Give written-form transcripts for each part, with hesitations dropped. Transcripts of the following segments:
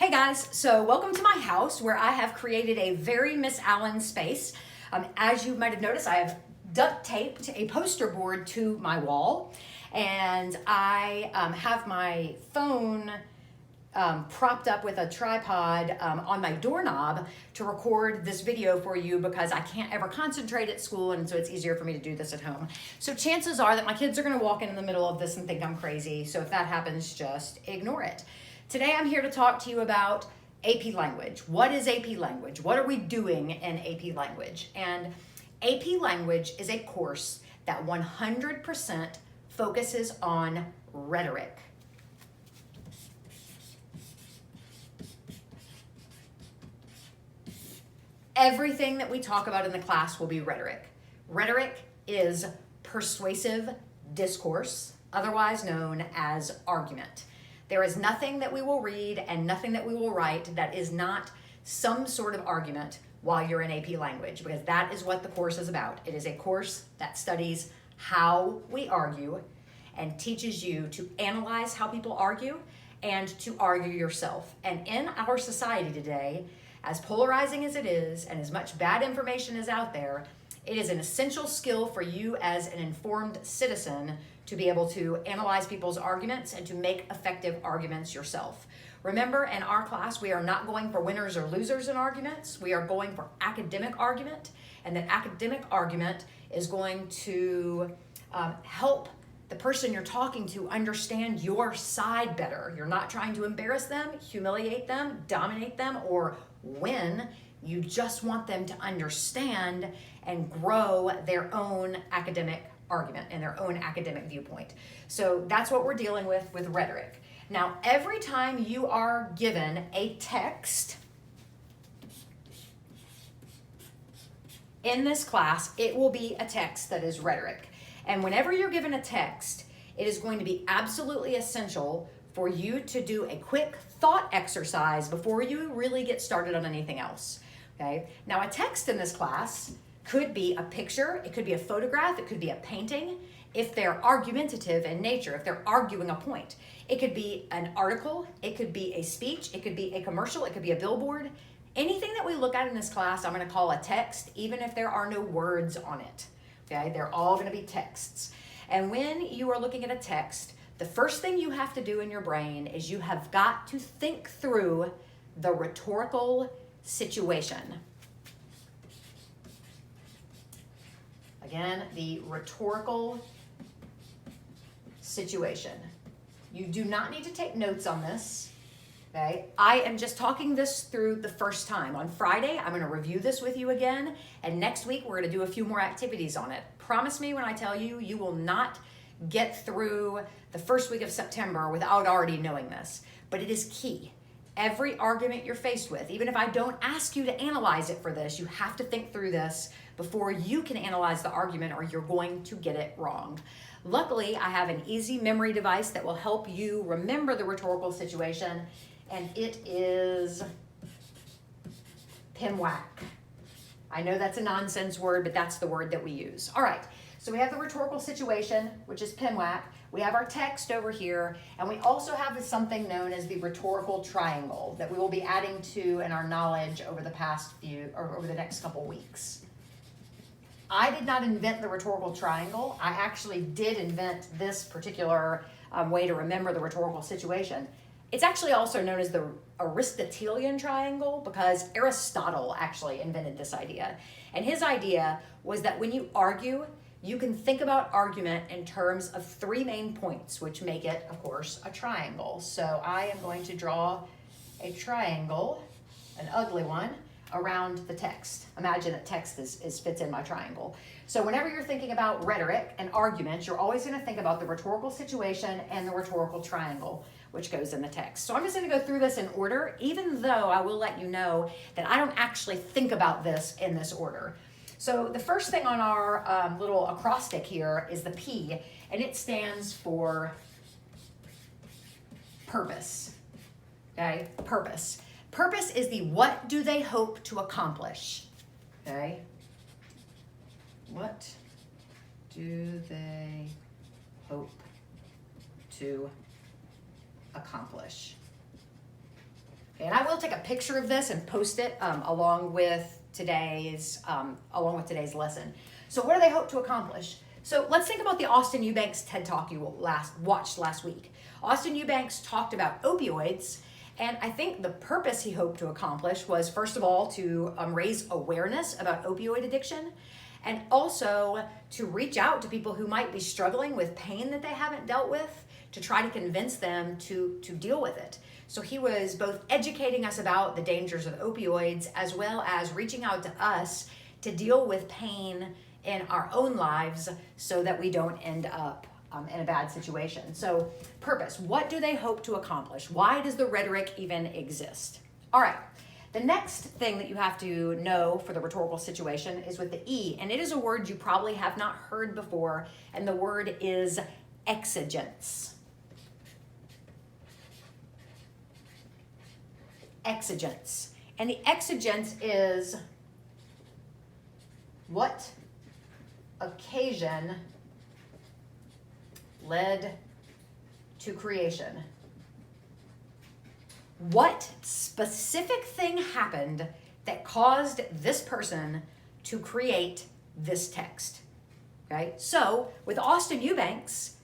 Hey guys, so welcome to my house where I have created a very Miss Allen space. As you might have noticed, I have duct taped a poster board to my wall, and I have my phone propped up with a tripod on my doorknob to record this video for you because I can't ever concentrate at school, and so it's easier for me to do this at home. So chances are that my kids are going to walk in the middle of this and think I'm crazy, so if that happens, just ignore it. Today I'm here to talk to you about AP Language. What is AP Language? What are we doing in AP Language? And AP Language is a course that 100% focuses on rhetoric. Everything that we talk about in the class will be rhetoric. Rhetoric is persuasive discourse, otherwise known as argument. There is nothing that we will read and nothing that we will write that is not some sort of argument while you're in AP Language, because that is what the course is about. It is a course that studies how we argue and teaches you to analyze how people argue and to argue yourself. And in our society today, as polarizing as it is and as much bad information is out there, it is an essential skill for you as an informed citizen to be able to analyze people's arguments and to make effective arguments yourself. Remember, in our class, we are not going for winners or losers in arguments. We are going for academic argument, and that academic argument is going to help the person you're talking to understand your side better. You're not trying to embarrass them, humiliate them, dominate them, or win. You just want them to understand and grow their own academic argument and their own academic viewpoint. So that's what we're dealing with rhetoric. Now, every time you are given a text in this class, it will be a text that is rhetoric. And whenever you're given a text, it is going to be absolutely essential for you to do a quick thought exercise before you really get started on anything else. Okay? Now, a text in this class could be a picture, it could be a photograph, it could be a painting, if they're argumentative in nature, if they're arguing a point. It could be an article, it could be a speech, it could be a commercial, it could be a billboard. Anything that we look at in this class, I'm going to call a text, even if there are no words on it. Okay, they're all going to be texts. And when you are looking at a text, the first thing you have to do in your brain is you have got to think through the rhetorical situation. Again, the rhetorical situation. You do not need to take notes on this, okay? I am just talking this through the first time. On Friday, I'm going to review this with you again, and next week we're going to do a few more activities on it. Promise me when I tell you, you will not get through the first week of September without already knowing this, but it is key. Every argument you're faced with, even if I don't ask you to analyze it for this, you have to think through this before you can analyze the argument, or you're going to get it wrong. Luckily, I have an easy memory device that will help you remember the rhetorical situation, and it is PIMWAC. I know that's a nonsense word, but that's the word that we use. All right, so we have the rhetorical situation, which is PIMWAC. We have our text over here, and we also have something known as the rhetorical triangle that we will be adding to in our knowledge over over the next couple weeks. I did not invent the rhetorical triangle. I actually did invent this particular way to remember the rhetorical situation. It's actually also known as the Aristotelian triangle because Aristotle actually invented this idea. And his idea was that when you argue, you can think about argument in terms of three main points, which make it, of course, a triangle. So I am going to draw a triangle, an ugly one, around the text. Imagine that text fits in my triangle. So whenever you're thinking about rhetoric and argument, you're always going to think about the rhetorical situation and the rhetorical triangle, which goes in the text. So I'm just going to go through this in order, even though I will let you know that I don't actually think about this in this order. So the first thing on our little acrostic here is the P, and it stands for purpose. Okay, purpose. Purpose is the what do they hope to accomplish. Okay, what do they hope to accomplish? And I will take a picture of this and post it along with today's lesson. So what do they hope to accomplish? So let's think about the Austin Eubanks TED Talk you watched last week. Austin Eubanks talked about opioids, and I think the purpose he hoped to accomplish was, first of all, to raise awareness about opioid addiction, and also to reach out to people who might be struggling with pain that they haven't dealt with, to try to convince them to deal with it. So he was both educating us about the dangers of opioids as well as reaching out to us to deal with pain in our own lives so that we don't end up in a bad situation. So purpose, what do they hope to accomplish? Why does the rhetoric even exist? All right, the next thing that you have to know for the rhetorical situation is with the E, and it is a word you probably have not heard before, and the word is exigence. Exigence. And the exigence is what occasion led to creation. What specific thing happened that caused this person to create this text? Okay, so with Austin Eubanks,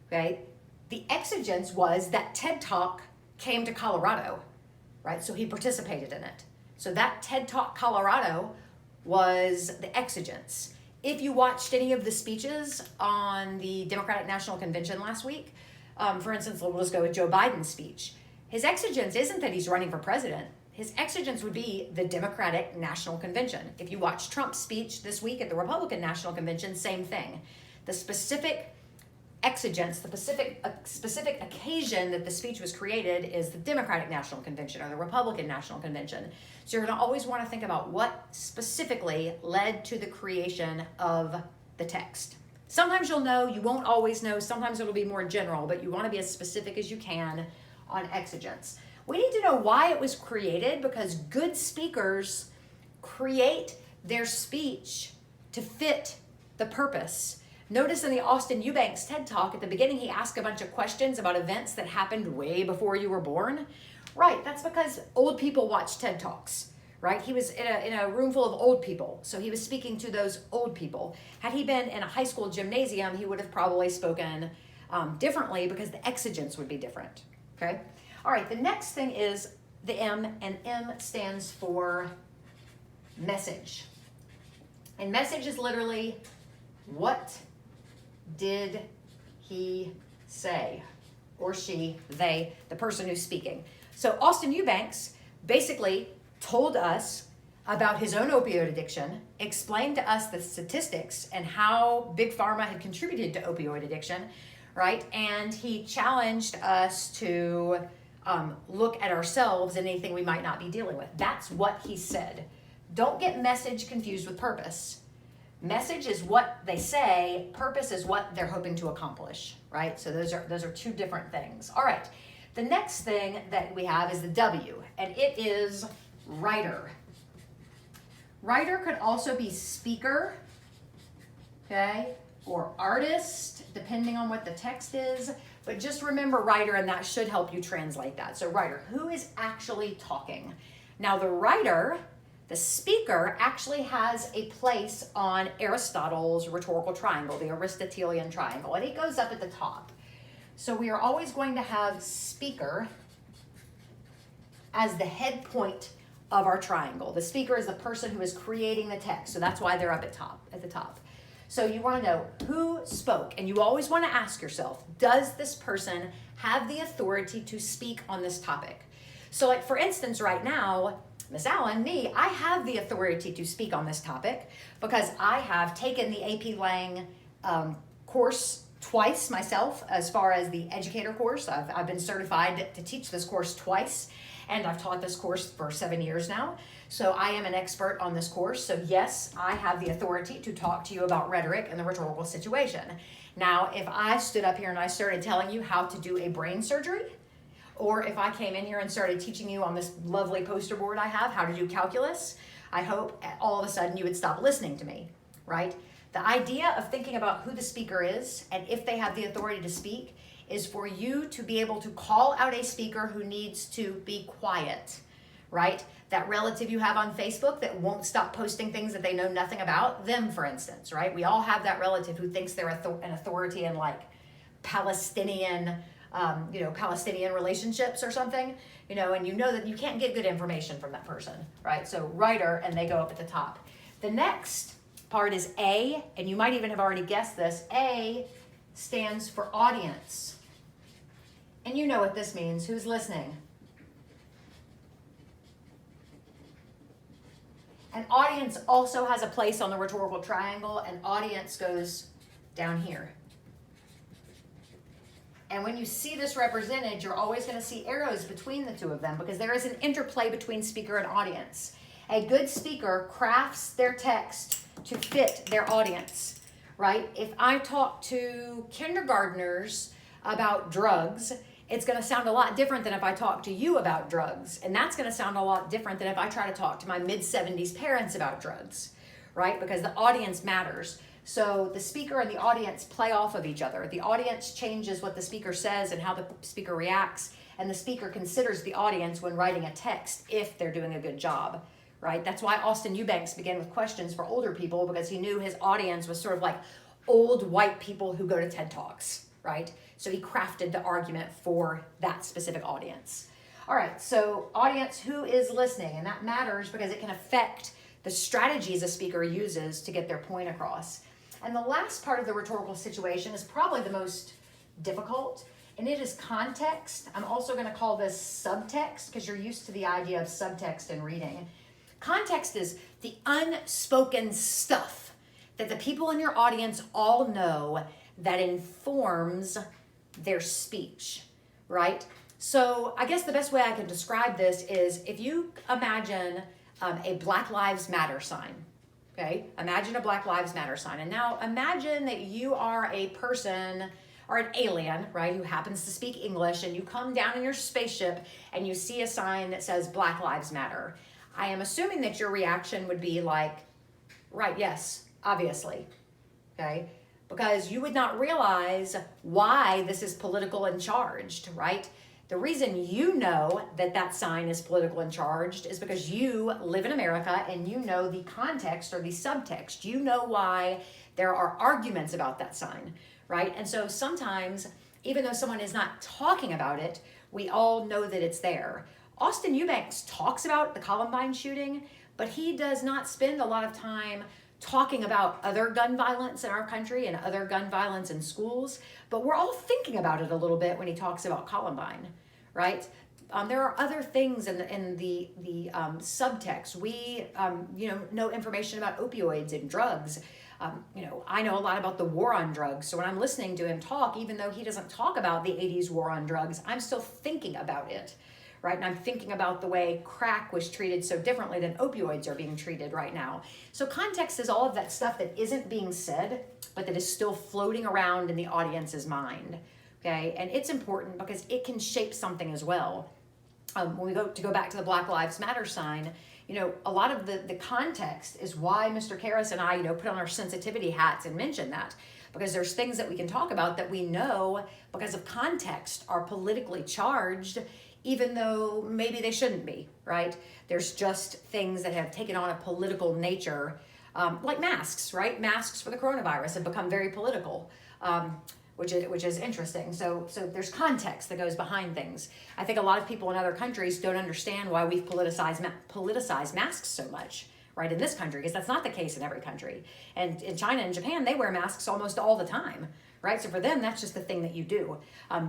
okay, the exigence was that TED Talk came to Colorado, right? So he participated in it. So that TED Talk Colorado was the exigence. If you watched any of the speeches on the Democratic National Convention last week, for instance, we'll just go with Joe Biden's speech. His exigence isn't that he's running for president. His exigence would be the Democratic National Convention. If you watch Trump's speech this week at the Republican National Convention, same thing. The specific exigence, the specific occasion that the speech was created is the Democratic National Convention or the Republican National Convention. So you're going to always want to think about what specifically led to the creation of the text. Sometimes you'll know, you won't always know, sometimes it'll be more general, but you want to be as specific as you can on exigence. We need to know why it was created, because good speakers create their speech to fit the purpose. Notice in the Austin Eubanks TED Talk, at the beginning, he asked a bunch of questions about events that happened way before you were born. Right, that's because old people watch TED Talks, right? He was in a room full of old people, so he was speaking to those old people. Had he been in a high school gymnasium, he would have probably spoken differently because the exigence would be different, okay? All right, the next thing is the M, and M stands for message. And message is literally, what did he say? Or she, they, the person who's speaking. So Austin Eubanks basically told us about his own opioid addiction, explained to us the statistics and how Big Pharma had contributed to opioid addiction, right? And he challenged us to look at ourselves and anything we might not be dealing with. That's what he said. Don't get message confused with purpose. Message is what they say, purpose is what they're hoping to accomplish, right? So those are two different things. All right, the next thing that we have is the W, and it is writer. Writer could also be speaker, okay, or artist, depending on what the text is, but just remember writer, and that should help you translate that. So writer, who is actually talking? Now the writer, the speaker, actually has a place on Aristotle's rhetorical triangle, the Aristotelian triangle, and it goes up at the top. So we are always going to have speaker as the head point of our triangle. The speaker is the person who is creating the text, so that's why they're up at the top. So you want to know who spoke, and you always want to ask yourself, does this person have the authority to speak on this topic? So like for instance, right now, Miss Allen, me, I have the authority to speak on this topic because I have taken the AP Lang course twice myself, as far as the educator course. I've been certified to teach this course twice, and I've taught this course for 7 years now. So I am an expert on this course. So yes, I have the authority to talk to you about rhetoric and the rhetorical situation. Now, if I stood up here and I started telling you how to do a brain surgery, or if I came in here and started teaching you on this lovely poster board I have how to do calculus, I hope all of a sudden you would stop listening to me, right? The idea of thinking about who the speaker is and if they have the authority to speak is for you to be able to call out a speaker who needs to be quiet, right? That relative you have on Facebook that won't stop posting things that they know nothing about, them, for instance, right? We all have that relative who thinks they're an authority in like Palestinian, Palestinian relationships or something, and you know that you can't get good information from that person, right? So writer, and they go up at the top. The next part is A, and you might even have already guessed this. A stands for audience. And you know what this means. Who's listening? An audience also has a place on the rhetorical triangle, and audience goes down here. And when you see this represented, you're always going to see arrows between the two of them because there is an interplay between speaker and audience. A good speaker crafts their text to fit their audience, right? If I talk to kindergartners about drugs, it's going to sound a lot different than if I talk to you about drugs. And that's going to sound a lot different than if I try to talk to my mid-70s parents about drugs, right? Because the audience matters. So the speaker and the audience play off of each other. The audience changes what the speaker says and how the speaker reacts, and the speaker considers the audience when writing a text if they're doing a good job, right? That's why Austin Eubanks began with questions for older people, because he knew his audience was sort of like old white people who go to TED Talks, right? So he crafted the argument for that specific audience. All right, so audience, who is listening? And that matters because it can affect the strategies a speaker uses to get their point across. And the last part of the rhetorical situation is probably the most difficult, and it is context. I'm also going to call this subtext because you're used to the idea of subtext in reading. Context is the unspoken stuff that the people in your audience all know that informs their speech, right? So I guess the best way I can describe this is if you imagine a Black Lives Matter sign. Okay, imagine a Black Lives Matter sign. And now imagine that you are a person or an alien, right, who happens to speak English, and you come down in your spaceship and you see a sign that says Black Lives Matter. I am assuming that your reaction would be like, right, yes, obviously, okay? Because you would not realize why this is political and charged, right? The reason you know that that sign is political and charged is because you live in America and you know the context or the subtext. You know why there are arguments about that sign, right? And so sometimes, even though someone is not talking about it, we all know that it's there. Austin Eubanks talks about the Columbine shooting, but he does not spend a lot of time talking about other gun violence in our country and other gun violence in schools, but we're all thinking about it a little bit when he talks about Columbine, right? There are other things in the subtext. We know information about opioids and drugs. I know a lot about the war on drugs. So when I'm listening to him talk, even though he doesn't talk about the 80s war on drugs, I'm still thinking about it, right? And I'm thinking about the way crack was treated so differently than opioids are being treated right now. So context is all of that stuff that isn't being said, but that is still floating around in the audience's mind, okay? And it's important because it can shape something as well. When we go back to the Black Lives Matter sign, a lot of the context is why Mr. Karras and I, put on our sensitivity hats and mention that, because there's things that we can talk about that we know because of context are politically charged, even though maybe they shouldn't be, right? There's just things that have taken on a political nature, like masks, right? Masks for the coronavirus have become very political, which is interesting. So there's context that goes behind things. I think a lot of people in other countries don't understand why we've politicized masks so much, right, in this country, because that's not the case in every country. And in China and Japan, they wear masks almost all the time, right? So for them, that's just the thing that you do.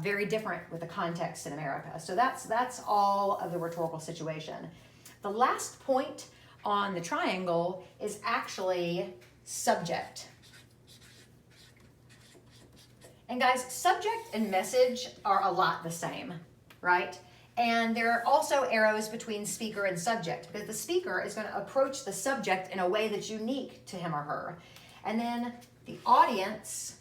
Very different with the context in America. So that's all of the rhetorical situation. The last point on the triangle is actually subject. And guys, subject and message are a lot the same, right? And there are also arrows between speaker and subject, because the speaker is going to approach the subject in a way that's unique to him or her. And then the audience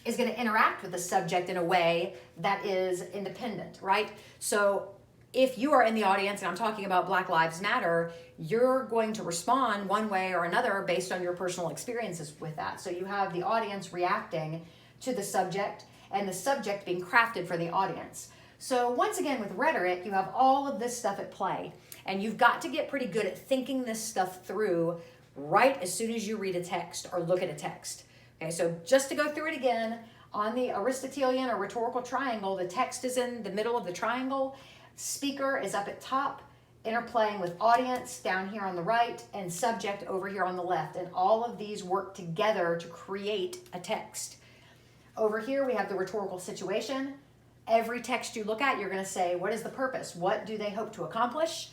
is going to interact with the subject in a way that is independent, right? So if you are in the audience and I'm talking about Black Lives Matter, you're going to respond one way or another based on your personal experiences with that. So you have the audience reacting to the subject and the subject being crafted for the audience. So once again, with rhetoric, you have all of this stuff at play, and you've got to get pretty good at thinking this stuff through right as soon as you read a text or look at a text. Okay, so just to go through it again, on the Aristotelian or rhetorical triangle, the text is in the middle of the triangle, speaker is up at top, interplaying with audience down here on the right, and subject over here on the left, and all of these work together to create a text. Over here we have the rhetorical situation. Every text you look at, you're going to say, what is the purpose? What do they hope to accomplish?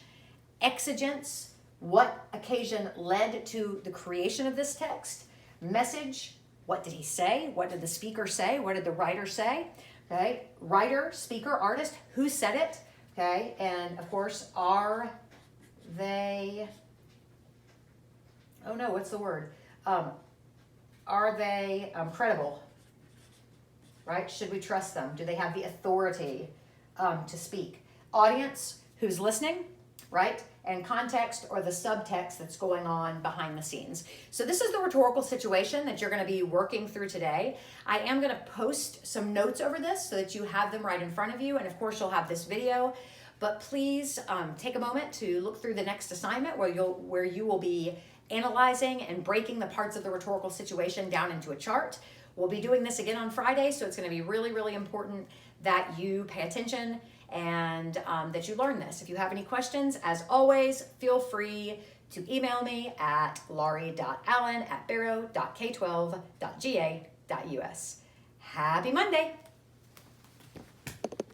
Exigence, what occasion led to the creation of this text? Message, what did he say? What did the speaker say? What did the writer say? Okay, writer, speaker, artist, who said it? Okay, and of course, are they, oh no, what's the word? Are they credible? Right? Should we trust them? Do they have the authority to speak? Audience, who's listening, right? And context or the subtext that's going on behind the scenes. So this is the rhetorical situation that you're going to be working through today. I am going to post some notes over this so that you have them right in front of you. And of course, you'll have this video. But please take a moment to look through the next assignment where you will be analyzing and breaking the parts of the rhetorical situation down into a chart. We'll be doing this again on Friday, so it's going to be really, really important that you pay attention and that you learn this. If you have any questions, as always, feel free to email me at laurie.allen@barrow.k12.ga.us. Happy Monday!